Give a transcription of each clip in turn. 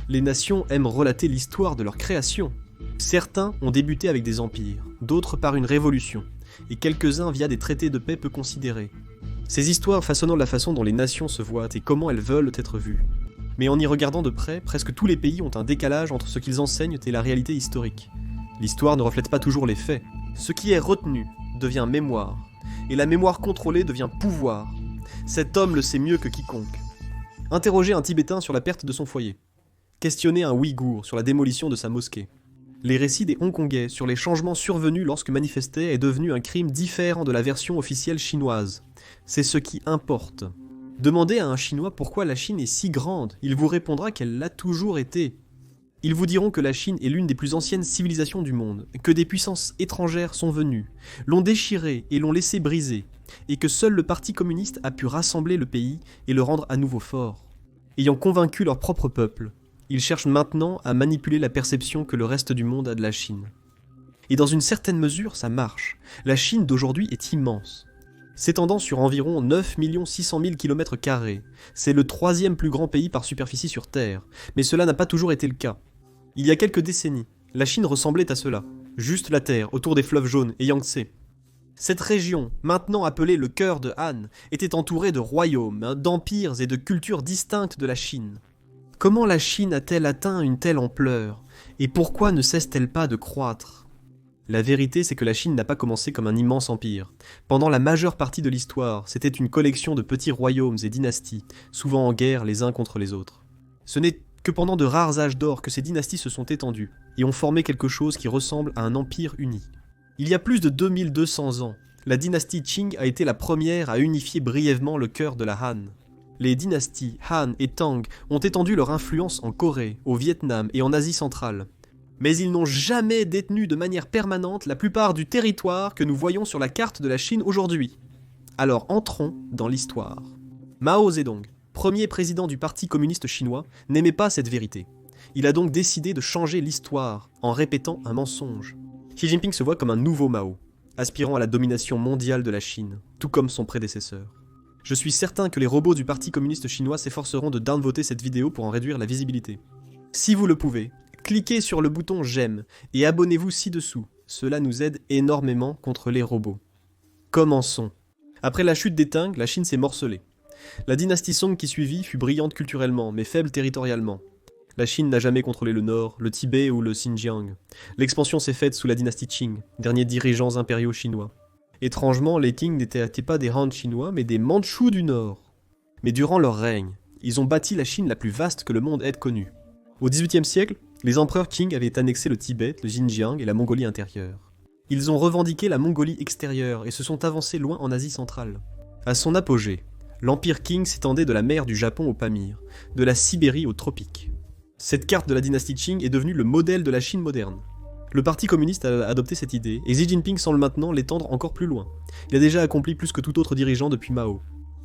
Les nations aiment relater l'histoire de leur création. Certains ont débuté avec des empires, d'autres par une révolution, et quelques-uns via des traités de paix peu considérés. Ces histoires façonnant la façon dont les nations se voient et comment elles veulent être vues. Mais en y regardant de près, presque tous les pays ont un décalage entre ce qu'ils enseignent et la réalité historique. L'histoire ne reflète pas toujours les faits. Ce qui est retenu devient mémoire, et la mémoire contrôlée devient pouvoir. Cet homme le sait mieux que quiconque. Interroger un Tibétain sur la perte de son foyer. Questionner un Ouïghour sur la démolition de sa mosquée. Les récits des Hongkongais sur les changements survenus lorsque manifester est devenu un crime différent de la version officielle chinoise. C'est ce qui importe. Demandez à un Chinois pourquoi la Chine est si grande, il vous répondra qu'elle l'a toujours été. Ils vous diront que la Chine est l'une des plus anciennes civilisations du monde, que des puissances étrangères sont venues, l'ont déchiré et l'ont laissé briser, et que seul le Parti communiste a pu rassembler le pays et le rendre à nouveau fort. Ayant convaincu leur propre peuple, ils cherchent maintenant à manipuler la perception que le reste du monde a de la Chine. Et dans une certaine mesure, ça marche. La Chine d'aujourd'hui est immense. S'étendant sur environ 9 600 000 km², c'est le 3e plus grand pays par superficie sur Terre, mais cela n'a pas toujours été le cas. Il y a quelques décennies, la Chine ressemblait à cela, juste la Terre autour des fleuves jaunes et Yangtze. Cette région, maintenant appelée le cœur de Han, était entourée de royaumes, d'empires et de cultures distinctes de la Chine. Comment la Chine a-t-elle atteint une telle ampleur, et pourquoi ne cesse-t-elle pas de croître ? La vérité, c'est que la Chine n'a pas commencé comme un immense empire. Pendant la majeure partie de l'histoire, c'était une collection de petits royaumes et dynasties, souvent en guerre les uns contre les autres. Ce n'est que pendant de rares âges d'or que ces dynasties se sont étendues, et ont formé quelque chose qui ressemble à un empire uni. Il y a plus de 2200 ans, la dynastie Qing a été la première à unifier brièvement le cœur de la Han. Les dynasties Han et Tang ont étendu leur influence en Corée, au Vietnam et en Asie centrale. Mais ils n'ont jamais détenu de manière permanente la plupart du territoire que nous voyons sur la carte de la Chine aujourd'hui. Alors entrons dans l'histoire. Mao Zedong, premier président du Parti communiste chinois, n'aimait pas cette vérité. Il a donc décidé de changer l'histoire en répétant un mensonge. Xi Jinping se voit comme un nouveau Mao, aspirant à la domination mondiale de la Chine, tout comme son prédécesseur. Je suis certain que les robots du Parti communiste chinois s'efforceront de downvoter cette vidéo pour en réduire la visibilité. Si vous le pouvez, cliquez sur le bouton j'aime et abonnez-vous ci-dessous, cela nous aide énormément contre les robots. Commençons. Après la chute des Tang, la Chine s'est morcelée. La dynastie Song qui suivit fut brillante culturellement, mais faible territorialement. La Chine n'a jamais contrôlé le Nord, le Tibet ou le Xinjiang. L'expansion s'est faite sous la dynastie Qing, derniers dirigeants impériaux chinois. Étrangement, les Qing n'étaient pas des Han chinois, mais des Mandchous du Nord. Mais durant leur règne, ils ont bâti la Chine la plus vaste que le monde ait connue. Au XVIIIe siècle, les empereurs Qing avaient annexé le Tibet, le Xinjiang et la Mongolie intérieure. Ils ont revendiqué la Mongolie extérieure et se sont avancés loin en Asie centrale. À son apogée, l'empire Qing s'étendait de la mer du Japon au Pamir, de la Sibérie aux tropiques. Cette carte de la dynastie Qing est devenue le modèle de la Chine moderne. Le Parti communiste a adopté cette idée, et Xi Jinping semble maintenant l'étendre encore plus loin. Il a déjà accompli plus que tout autre dirigeant depuis Mao.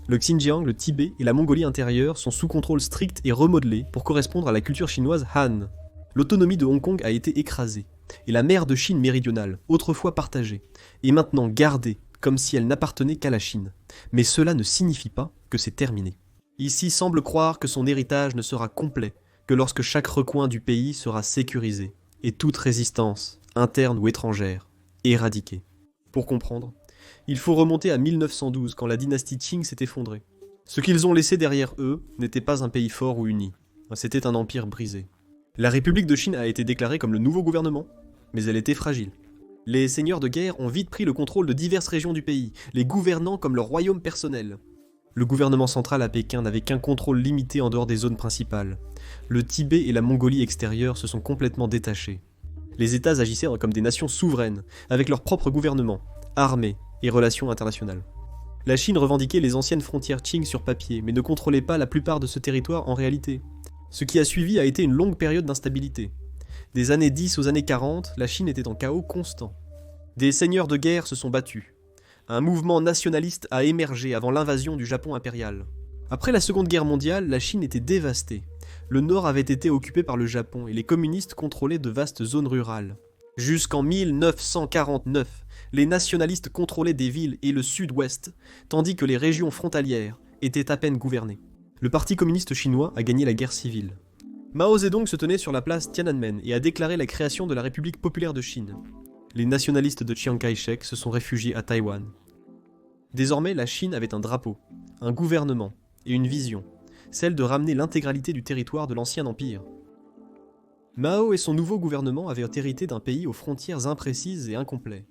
Le Xinjiang, le Tibet et la Mongolie intérieure sont sous contrôle strict et remodelés pour correspondre à la culture chinoise Han. L'autonomie de Hong Kong a été écrasée, et la mer de Chine méridionale, autrefois partagée, est maintenant gardée comme si elle n'appartenait qu'à la Chine. Mais cela ne signifie pas que c'est terminé. Ici semble croire que son héritage ne sera complet que lorsque chaque recoin du pays sera sécurisé, et toute résistance, interne ou étrangère, éradiquée. Pour comprendre, il faut remonter à 1912 quand la dynastie Qing s'est effondrée. Ce qu'ils ont laissé derrière eux n'était pas un pays fort ou uni, c'était un empire brisé. La République de Chine a été déclarée comme le nouveau gouvernement, mais elle était fragile. Les seigneurs de guerre ont vite pris le contrôle de diverses régions du pays, les gouvernant comme leur royaume personnel. Le gouvernement central à Pékin n'avait qu'un contrôle limité en dehors des zones principales. Le Tibet et la Mongolie extérieure se sont complètement détachés. Les États agissaient comme des nations souveraines, avec leur propre gouvernement, armée et relations internationales. La Chine revendiquait les anciennes frontières Qing sur papier, mais ne contrôlait pas la plupart de ce territoire en réalité. Ce qui a suivi a été une longue période d'instabilité. Des années 10 aux années 40, la Chine était en chaos constant. Des seigneurs de guerre se sont battus. Un mouvement nationaliste a émergé avant l'invasion du Japon impérial. Après la Seconde Guerre mondiale, la Chine était dévastée. Le nord avait été occupé par le Japon et les communistes contrôlaient de vastes zones rurales. Jusqu'en 1949, les nationalistes contrôlaient des villes et le sud-ouest, tandis que les régions frontalières étaient à peine gouvernées. Le Parti communiste chinois a gagné la guerre civile. Mao Zedong se tenait sur la place Tiananmen et a déclaré la création de la République populaire de Chine. Les nationalistes de Chiang Kai-shek se sont réfugiés à Taïwan. Désormais, la Chine avait un drapeau, un gouvernement et une vision, celle de ramener l'intégralité du territoire de l'ancien empire. Mao et son nouveau gouvernement avaient hérité d'un pays aux frontières imprécises et incomplets.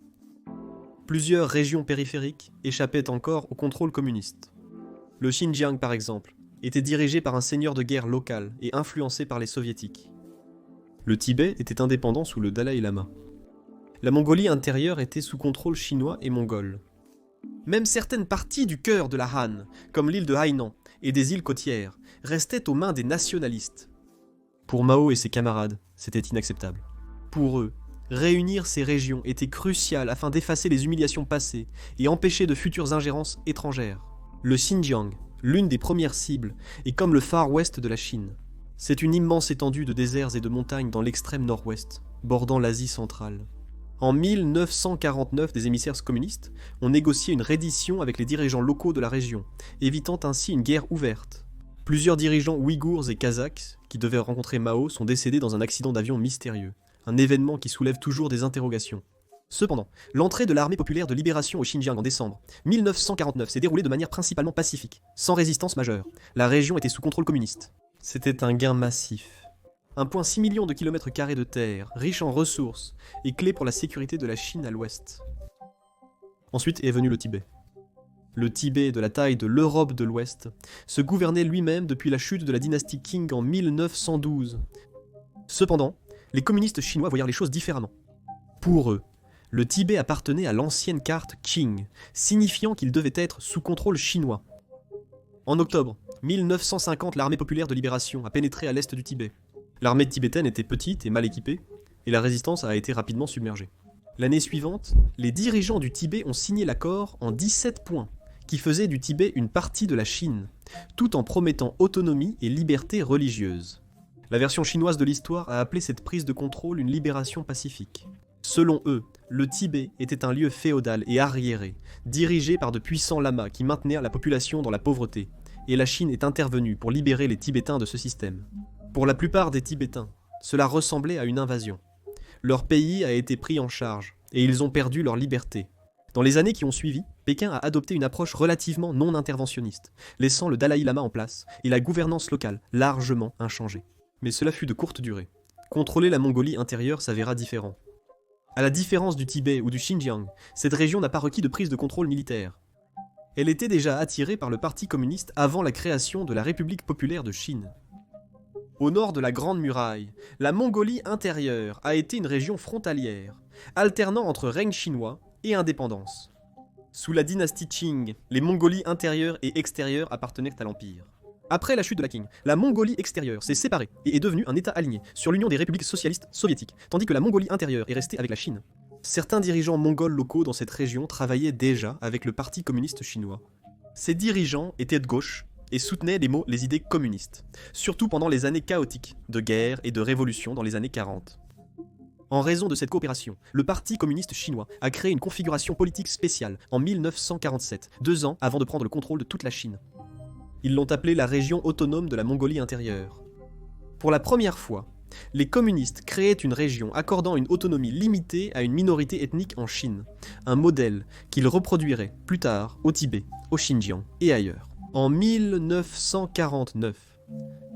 Plusieurs régions périphériques échappaient encore au contrôle communiste. Le Xinjiang, par exemple, était dirigé par un seigneur de guerre local et influencé par les soviétiques. Le Tibet était indépendant sous le Dalaï Lama. La Mongolie intérieure était sous contrôle chinois et mongol. Même certaines parties du cœur de la Han, comme l'île de Hainan et des îles côtières, restaient aux mains des nationalistes. Pour Mao et ses camarades, c'était inacceptable. Pour eux, réunir ces régions était crucial afin d'effacer les humiliations passées et empêcher de futures ingérences étrangères. Le Xinjiang, l'une des premières cibles, est comme le Far West de la Chine. C'est une immense étendue de déserts et de montagnes dans l'extrême nord-ouest, bordant l'Asie centrale. En 1949, des émissaires communistes ont négocié une reddition avec les dirigeants locaux de la région, évitant ainsi une guerre ouverte. Plusieurs dirigeants ouïghours et kazakhs qui devaient rencontrer Mao sont décédés dans un accident d'avion mystérieux, un événement qui soulève toujours des interrogations. Cependant, l'entrée de l'armée populaire de libération au Xinjiang en décembre 1949 s'est déroulée de manière principalement pacifique, sans résistance majeure. La région était sous contrôle communiste. C'était un gain massif. 1,6 million de kilomètres carrés de terre, riche en ressources, et clé pour la sécurité de la Chine à l'ouest. Ensuite est venu le Tibet. Le Tibet, de la taille de l'Europe de l'Ouest, se gouvernait lui-même depuis la chute de la dynastie Qing en 1912. Cependant, les communistes chinois voyaient les choses différemment. Pour eux, le Tibet appartenait à l'ancienne carte Qing, signifiant qu'il devait être sous contrôle chinois. En octobre 1950, l'armée populaire de libération a pénétré à l'est du Tibet. L'armée tibétaine était petite et mal équipée, et la résistance a été rapidement submergée. L'année suivante, les dirigeants du Tibet ont signé l'accord en 17 points, qui faisait du Tibet une partie de la Chine, tout en promettant autonomie et liberté religieuse. La version chinoise de l'histoire a appelé cette prise de contrôle une libération pacifique. Selon eux, le Tibet était un lieu féodal et arriéré, dirigé par de puissants lamas qui maintenaient la population dans la pauvreté, et la Chine est intervenue pour libérer les Tibétains de ce système. Pour la plupart des Tibétains, cela ressemblait à une invasion. Leur pays a été pris en charge, et ils ont perdu leur liberté. Dans les années qui ont suivi, Pékin a adopté une approche relativement non interventionniste, laissant le Dalaï Lama en place et la gouvernance locale largement inchangée. Mais cela fut de courte durée. Contrôler la Mongolie intérieure s'avéra différent. À la différence du Tibet ou du Xinjiang, cette région n'a pas requis de prise de contrôle militaire. Elle était déjà attirée par le Parti communiste avant la création de la République populaire de Chine. Au nord de la Grande Muraille, la Mongolie intérieure a été une région frontalière, alternant entre règne chinois et indépendance. Sous la dynastie Qing, les Mongolies intérieures et extérieures appartenaient à l'Empire. Après la chute de la Qing, la Mongolie extérieure s'est séparée et est devenue un État aligné sur l'Union des républiques socialistes soviétiques, tandis que la Mongolie intérieure est restée avec la Chine. Certains dirigeants mongols locaux dans cette région travaillaient déjà avec le Parti communiste chinois. Ces dirigeants étaient de gauche et soutenaient les idées communistes, surtout pendant les années chaotiques de guerre et de révolution dans les années 40. En raison de cette coopération, le Parti communiste chinois a créé une configuration politique spéciale en 1947, 2 ans avant de prendre le contrôle de toute la Chine. Ils l'ont appelée la région autonome de la Mongolie intérieure. Pour la première fois, les communistes créaient une région accordant une autonomie limitée à une minorité ethnique en Chine, un modèle qu'ils reproduiraient plus tard au Tibet, au Xinjiang et ailleurs. En 1949,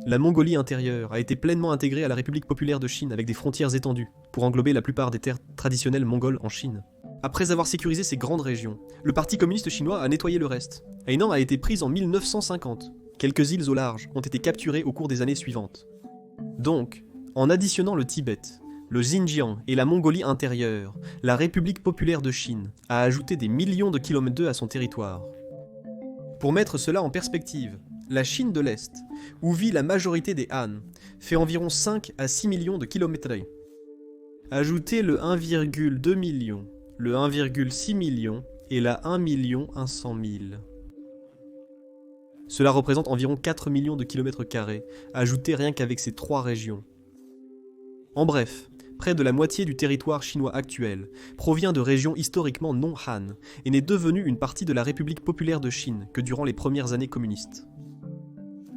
la Mongolie intérieure a été pleinement intégrée à la République populaire de Chine avec des frontières étendues, pour englober la plupart des terres traditionnelles mongoles en Chine. Après avoir sécurisé ces grandes régions, le Parti communiste chinois a nettoyé le reste. Hainan a été prise en 1950. Quelques îles au large ont été capturées au cours des années suivantes. Donc, en additionnant le Tibet, le Xinjiang et la Mongolie intérieure, la République populaire de Chine a ajouté des millions de kilomètres d'eux à son territoire. Pour mettre cela en perspective, la Chine de l'Est, où vit la majorité des Han, fait environ 5 à 6 millions de kilomètres. Ajoutez le 1,2 million, le 1,6 million et la 1 100 000. Cela représente environ 4 millions de kilomètres carrés, ajoutés rien qu'avec ces 3 régions. En bref, près de la moitié du territoire chinois actuel provient de régions historiquement non Han et n'est devenue une partie de la République populaire de Chine que durant les premières années communistes.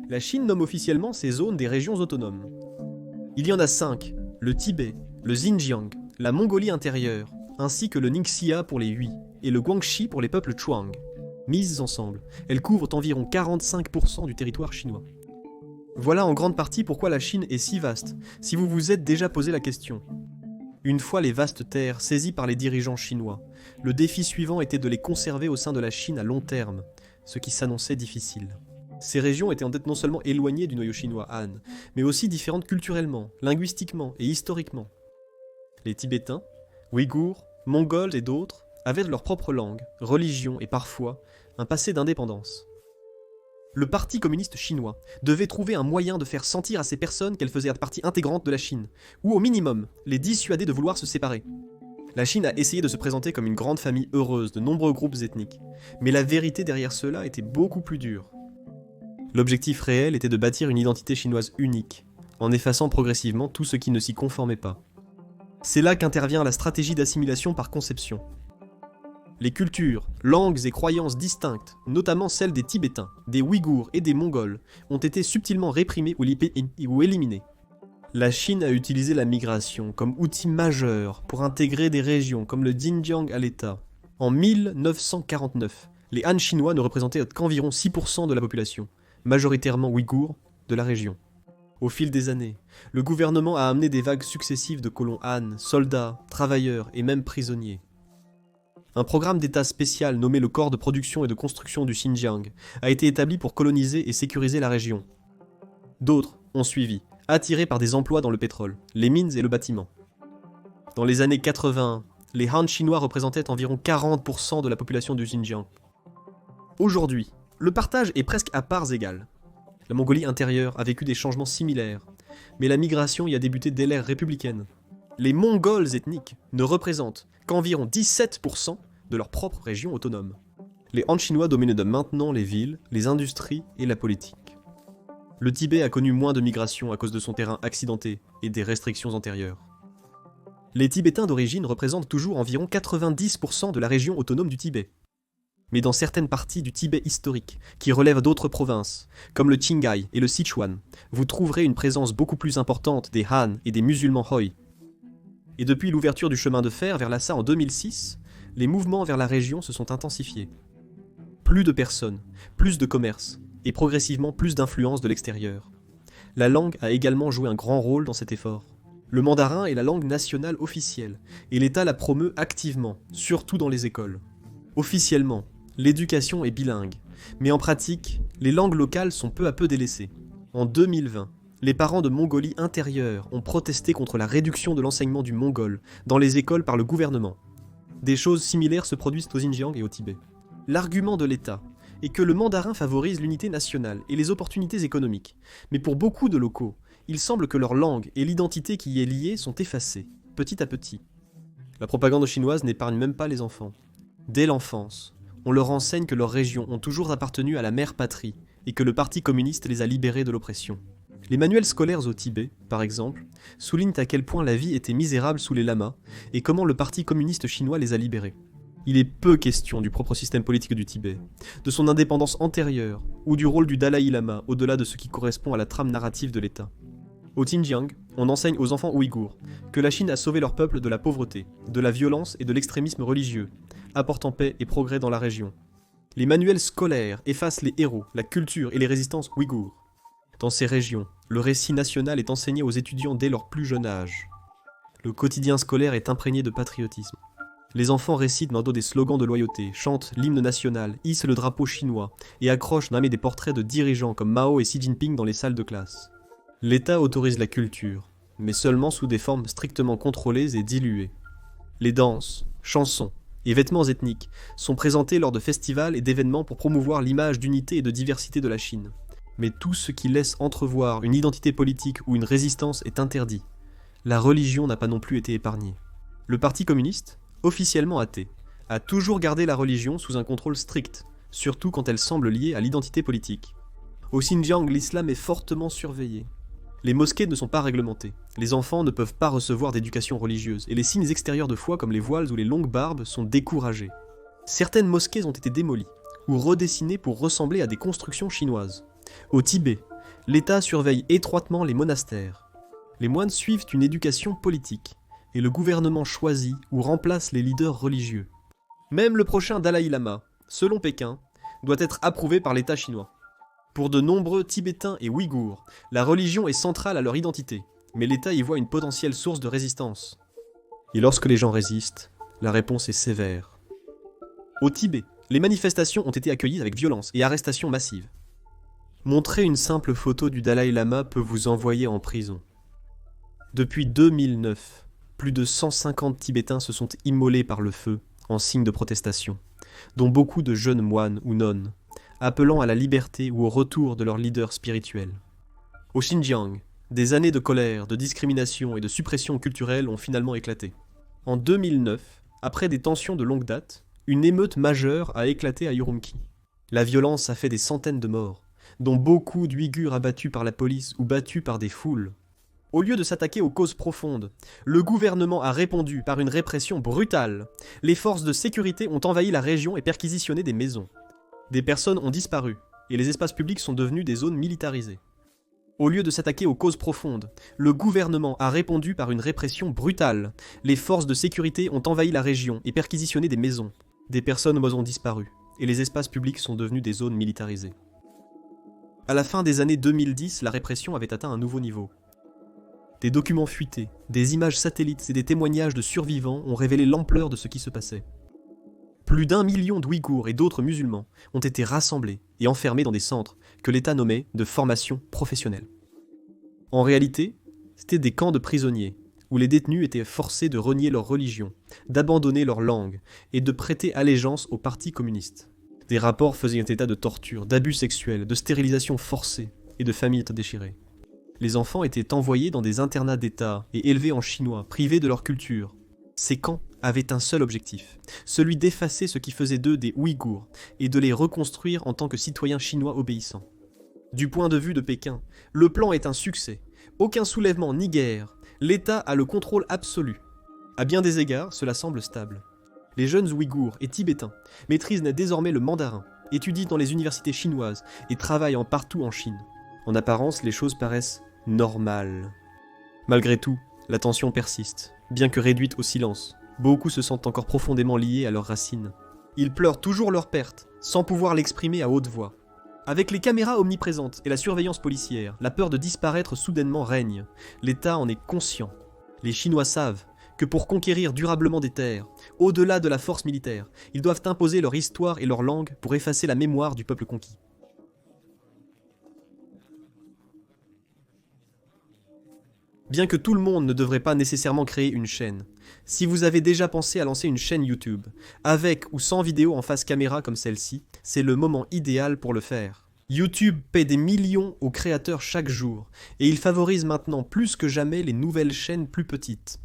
La Chine nomme officiellement ces zones des régions autonomes. Il y en a 5, le Tibet, le Xinjiang, la Mongolie intérieure, ainsi que le Ningxia pour les Hui et le Guangxi pour les peuples Zhuang. Mises ensemble, elles couvrent environ 45% du territoire chinois. Voilà en grande partie pourquoi la Chine est si vaste, si vous vous êtes déjà posé la question. Une fois les vastes terres saisies par les dirigeants chinois, le défi suivant était de les conserver au sein de la Chine à long terme, ce qui s'annonçait difficile. Ces régions étaient en fait non seulement éloignées du noyau chinois Han, mais aussi différentes culturellement, linguistiquement et historiquement. Les Tibétains, Ouïghours, Mongols et d'autres avaient leur propre langue, religion et parfois un passé d'indépendance. Le Parti communiste chinois devait trouver un moyen de faire sentir à ces personnes qu'elles faisaient partie intégrante de la Chine, ou au minimum, les dissuader de vouloir se séparer. La Chine a essayé de se présenter comme une grande famille heureuse de nombreux groupes ethniques, mais la vérité derrière cela était beaucoup plus dure. L'objectif réel était de bâtir une identité chinoise unique, en effaçant progressivement tout ce qui ne s'y conformait pas. C'est là qu'intervient la stratégie d'assimilation par conception. Les cultures, langues et croyances distinctes, notamment celles des Tibétains, des Ouïghours et des Mongols, ont été subtilement réprimées ou éliminées. La Chine a utilisé la migration comme outil majeur pour intégrer des régions comme le Xinjiang à l'État. En 1949, les Han chinois ne représentaient qu'environ 6% de la population, majoritairement ouïghours, de la région. Au fil des années, le gouvernement a amené des vagues successives de colons Han, soldats, travailleurs et même prisonniers. Un programme d'État spécial nommé le Corps de production et de construction du Xinjiang a été établi pour coloniser et sécuriser la région. D'autres ont suivi, attirés par des emplois dans le pétrole, les mines et le bâtiment. Dans les années 80, les Han chinois représentaient environ 40% de la population du Xinjiang. Aujourd'hui, le partage est presque à parts égales. La Mongolie intérieure a vécu des changements similaires, mais la migration y a débuté dès l'ère républicaine. Les Mongols ethniques ne représentent qu'environ 17% de leur propre région autonome. Les Han chinois dominent de maintenant les villes, les industries et la politique. Le Tibet a connu moins de migration à cause de son terrain accidenté et des restrictions antérieures. Les Tibétains d'origine représentent toujours environ 90% de la région autonome du Tibet. Mais dans certaines parties du Tibet historique, qui relèvent d'autres provinces, comme le Qinghai et le Sichuan, vous trouverez une présence beaucoup plus importante des Han et des musulmans Hoi. Et depuis l'ouverture du chemin de fer vers Lhasa en 2006, les mouvements vers la région se sont intensifiés. Plus de personnes, plus de commerce, et progressivement plus d'influence de l'extérieur. La langue a également joué un grand rôle dans cet effort. Le mandarin est la langue nationale officielle, et l'État la promeut activement, surtout dans les écoles. Officiellement, l'éducation est bilingue, mais en pratique, les langues locales sont peu à peu délaissées. En 2020, les parents de Mongolie intérieure ont protesté contre la réduction de l'enseignement du mongol dans les écoles par le gouvernement. Des choses similaires se produisent au Xinjiang et au Tibet. L'argument de l'État est que le mandarin favorise l'unité nationale et les opportunités économiques, mais pour beaucoup de locaux, il semble que leur langue et l'identité qui y est liée sont effacées, petit à petit. La propagande chinoise n'épargne même pas les enfants. Dès l'enfance, on leur enseigne que leurs régions ont toujours appartenu à la mère patrie et que le Parti communiste les a libérés de l'oppression. Les manuels scolaires au Tibet, par exemple, soulignent à quel point la vie était misérable sous les lamas et comment le Parti communiste chinois les a libérés. Il est peu question du propre système politique du Tibet, de son indépendance antérieure ou du rôle du Dalai Lama au-delà de ce qui correspond à la trame narrative de l'État. Au Xinjiang, on enseigne aux enfants ouïghours que la Chine a sauvé leur peuple de la pauvreté, de la violence et de l'extrémisme religieux, apportant paix et progrès dans la région. Les manuels scolaires effacent les héros, la culture et les résistances ouïghours. Dans ces régions, le récit national est enseigné aux étudiants dès leur plus jeune âge. Le quotidien scolaire est imprégné de patriotisme. Les enfants récitent dans le dos des slogans de loyauté, chantent l'hymne national, hissent le drapeau chinois et accrochent des portraits de dirigeants comme Mao et Xi Jinping dans les salles de classe. L'État autorise la culture, mais seulement sous des formes strictement contrôlées et diluées. Les danses, chansons et vêtements ethniques sont présentés lors de festivals et d'événements pour promouvoir l'image d'unité et de diversité de la Chine. Mais tout ce qui laisse entrevoir une identité politique ou une résistance est interdit. La religion n'a pas non plus été épargnée. Le Parti communiste, officiellement athée, a toujours gardé la religion sous un contrôle strict, surtout quand elle semble liée à l'identité politique. Au Xinjiang, l'islam est fortement surveillé. Les mosquées ne sont pas réglementées, les enfants ne peuvent pas recevoir d'éducation religieuse, et les signes extérieurs de foi comme les voiles ou les longues barbes sont découragés. Certaines mosquées ont été démolies, ou redessinées pour ressembler à des constructions chinoises. Au Tibet, l'État surveille étroitement les monastères. Les moines suivent une éducation politique, et le gouvernement choisit ou remplace les leaders religieux. Même le prochain Dalai Lama, selon Pékin, doit être approuvé par l'État chinois. Pour de nombreux Tibétains et Ouïghours, la religion est centrale à leur identité, mais l'État y voit une potentielle source de résistance. Et lorsque les gens résistent, la réponse est sévère. Au Tibet, les manifestations ont été accueillies avec violence et arrestations massives. Montrer une simple photo du Dalai Lama peut vous envoyer en prison. Depuis 2009, plus de 150 Tibétains se sont immolés par le feu en signe de protestation, dont beaucoup de jeunes moines ou nonnes, appelant à la liberté ou au retour de leur leader spirituel. Au Xinjiang, des années de colère, de discrimination et de suppression culturelle ont finalement éclaté. En 2009, après des tensions de longue date, une émeute majeure a éclaté à Urumqi. La violence a fait des centaines de morts, dont beaucoup d'Ouïghurs abattus par la police ou battus par des foules. Au lieu de s'attaquer aux causes profondes, le gouvernement a répondu par une répression brutale. Les forces de sécurité ont envahi la région et perquisitionné des maisons. Des personnes ont disparu, et les espaces publics sont devenus des zones militarisées. Au lieu de s'attaquer aux causes profondes, le gouvernement a répondu par une répression brutale. Les forces de sécurité ont envahi la région et perquisitionné des maisons. Des personnes ont disparu, et les espaces publics sont devenus des zones militarisées. À la fin des années 2010, la répression avait atteint un nouveau niveau. Des documents fuités, des images satellites et des témoignages de survivants ont révélé l'ampleur de ce qui se passait. Plus d'1 million d'Ouïghours et d'autres musulmans ont été rassemblés et enfermés dans des centres que l'État nommait de formation professionnelle. En réalité, c'était des camps de prisonniers, où les détenus étaient forcés de renier leur religion, d'abandonner leur langue et de prêter allégeance au parti communiste. Des rapports faisaient état de torture, d'abus sexuels, de stérilisation forcée et de familles déchirées. Les enfants étaient envoyés dans des internats d'État et élevés en chinois, privés de leur culture. Ces camps avaient un seul objectif, celui d'effacer ce qui faisait d'eux des Ouïghours et de les reconstruire en tant que citoyens chinois obéissants. Du point de vue de Pékin, le plan est un succès. Aucun soulèvement ni guerre, l'État a le contrôle absolu. À bien des égards, cela semble stable. Les jeunes Ouïghours et Tibétains maîtrisent désormais le mandarin, étudient dans les universités chinoises et travaillent partout en Chine. En apparence, les choses paraissent normales. Malgré tout, la tension persiste, bien que réduite au silence. Beaucoup se sentent encore profondément liés à leurs racines. Ils pleurent toujours leur perte, sans pouvoir l'exprimer à haute voix. Avec les caméras omniprésentes et la surveillance policière, la peur de disparaître soudainement règne. L'État en est conscient. Les Chinois savent que pour conquérir durablement des terres, au-delà de la force militaire, ils doivent imposer leur histoire et leur langue pour effacer la mémoire du peuple conquis. Bien que tout le monde ne devrait pas nécessairement créer une chaîne, si vous avez déjà pensé à lancer une chaîne YouTube, avec ou sans vidéo en face caméra comme celle-ci, c'est le moment idéal pour le faire. YouTube paie des millions aux créateurs chaque jour, et il favorise maintenant plus que jamais les nouvelles chaînes plus petites.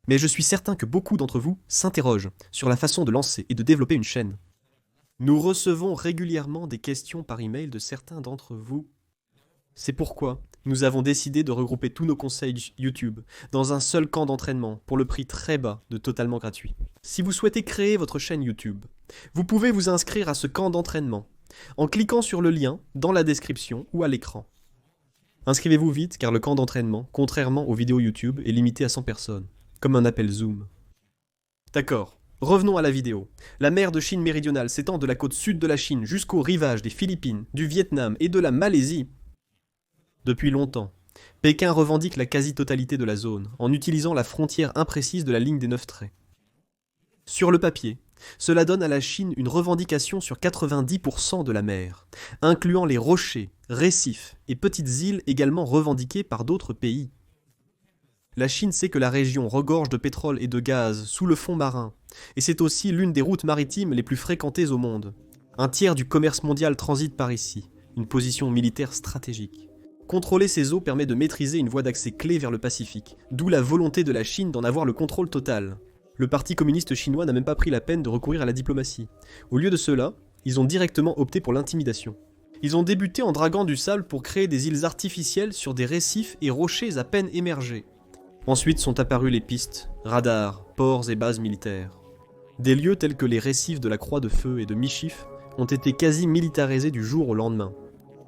Mais je suis certain que beaucoup d'entre vous s'interrogent sur la façon de lancer et de développer une chaîne. Nous recevons régulièrement des questions par email de certains d'entre vous. C'est pourquoi nous avons décidé de regrouper tous nos conseils YouTube dans un seul camp d'entraînement pour le prix très bas de totalement gratuit. Si vous souhaitez créer votre chaîne YouTube, vous pouvez vous inscrire à ce camp d'entraînement en cliquant sur le lien dans la description ou à l'écran. Inscrivez-vous vite car le camp d'entraînement, contrairement aux vidéos YouTube, est limité à 100 personnes, comme un appel Zoom. D'accord, revenons à la vidéo. La mer de Chine méridionale s'étend de la côte sud de la Chine jusqu'au rivage des Philippines, du Vietnam et de la Malaisie. Depuis longtemps, Pékin revendique la quasi-totalité de la zone, en utilisant la frontière imprécise de la ligne des 9 traits. Sur le papier, cela donne à la Chine une revendication sur 90% de la mer, incluant les rochers, récifs et petites îles également revendiquées par d'autres pays. La Chine sait que la région regorge de pétrole et de gaz sous le fond marin, et c'est aussi l'une des routes maritimes les plus fréquentées au monde. Un tiers du commerce mondial transite par ici, une position militaire stratégique. Contrôler ces eaux permet de maîtriser une voie d'accès clé vers le Pacifique, d'où la volonté de la Chine d'en avoir le contrôle total. Le Parti communiste chinois n'a même pas pris la peine de recourir à la diplomatie. Au lieu de cela, ils ont directement opté pour l'intimidation. Ils ont débuté en draguant du sable pour créer des îles artificielles sur des récifs et rochers à peine émergés. Ensuite sont apparues les pistes, radars, ports et bases militaires. Des lieux tels que les récifs de la Croix de Feu et de Michif ont été quasi militarisés du jour au lendemain.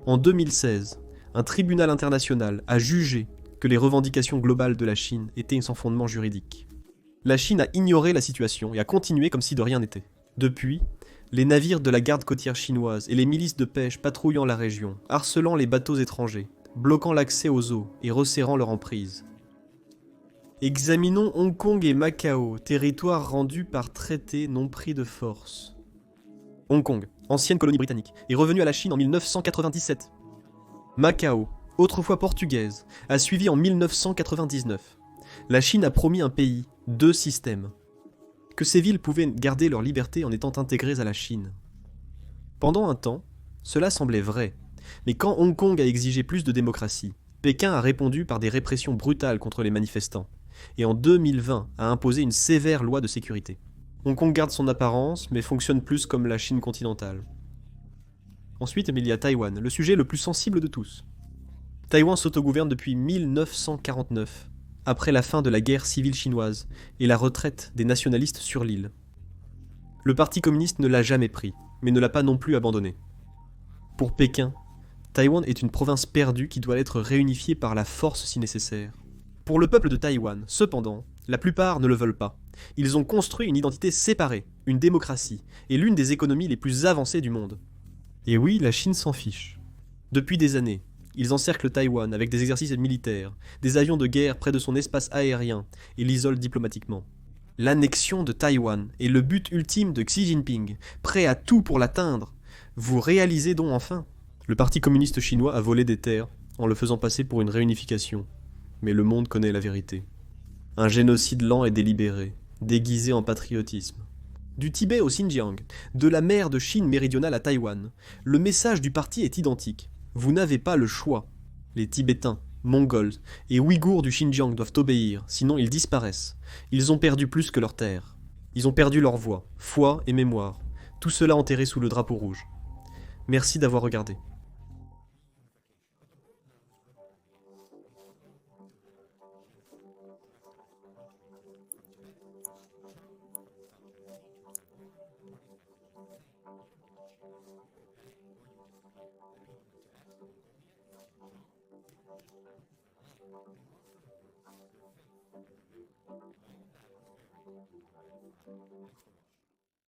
En 2016, un tribunal international a jugé que les revendications globales de la Chine étaient sans fondement juridique. La Chine a ignoré la situation et a continué comme si de rien n'était. Depuis, les navires de la garde côtière chinoise et les milices de pêche patrouillant la région, harcelant les bateaux étrangers, bloquant l'accès aux eaux et resserrant leur emprise. Examinons Hong Kong et Macao, territoires rendus par traité non pris de force. Hong Kong, ancienne colonie britannique, est revenue à la Chine en 1997. Macao, autrefois portugaise, a suivi en 1999. La Chine a promis un pays, 2 systèmes. Que ces villes pouvaient garder leur liberté en étant intégrées à la Chine. Pendant un temps, cela semblait vrai, mais quand Hong Kong a exigé plus de démocratie, Pékin a répondu par des répressions brutales contre les manifestants, et en 2020 a imposé une sévère loi de sécurité. Hong Kong garde son apparence, mais fonctionne plus comme la Chine continentale. Ensuite, il y a Taïwan, le sujet le plus sensible de tous. Taïwan s'autogouverne depuis 1949, après la fin de la guerre civile chinoise et la retraite des nationalistes sur l'île. Le parti communiste ne l'a jamais pris, mais ne l'a pas non plus abandonné. Pour Pékin, Taïwan est une province perdue qui doit être réunifiée par la force si nécessaire. Pour le peuple de Taïwan, cependant, la plupart ne le veulent pas. Ils ont construit une identité séparée, une démocratie, et l'une des économies les plus avancées du monde. Et oui, la Chine s'en fiche. Depuis des années, ils encerclent Taïwan avec des exercices militaires, des avions de guerre près de son espace aérien, et l'isolent diplomatiquement. L'annexion de Taïwan est le but ultime de Xi Jinping, prêt à tout pour l'atteindre. Vous réalisez donc enfin? Le parti communiste chinois a volé des terres, en le faisant passer pour une réunification. Mais le monde connaît la vérité. Un génocide lent et délibéré, déguisé en patriotisme. Du Tibet au Xinjiang, de la mer de Chine méridionale à Taïwan, le message du parti est identique. Vous n'avez pas le choix. Les Tibétains, Mongols et Ouïghours du Xinjiang doivent obéir, sinon ils disparaissent. Ils ont perdu plus que leur terre. Ils ont perdu leur voix, foi et mémoire. Tout cela enterré sous le drapeau rouge. Merci d'avoir regardé.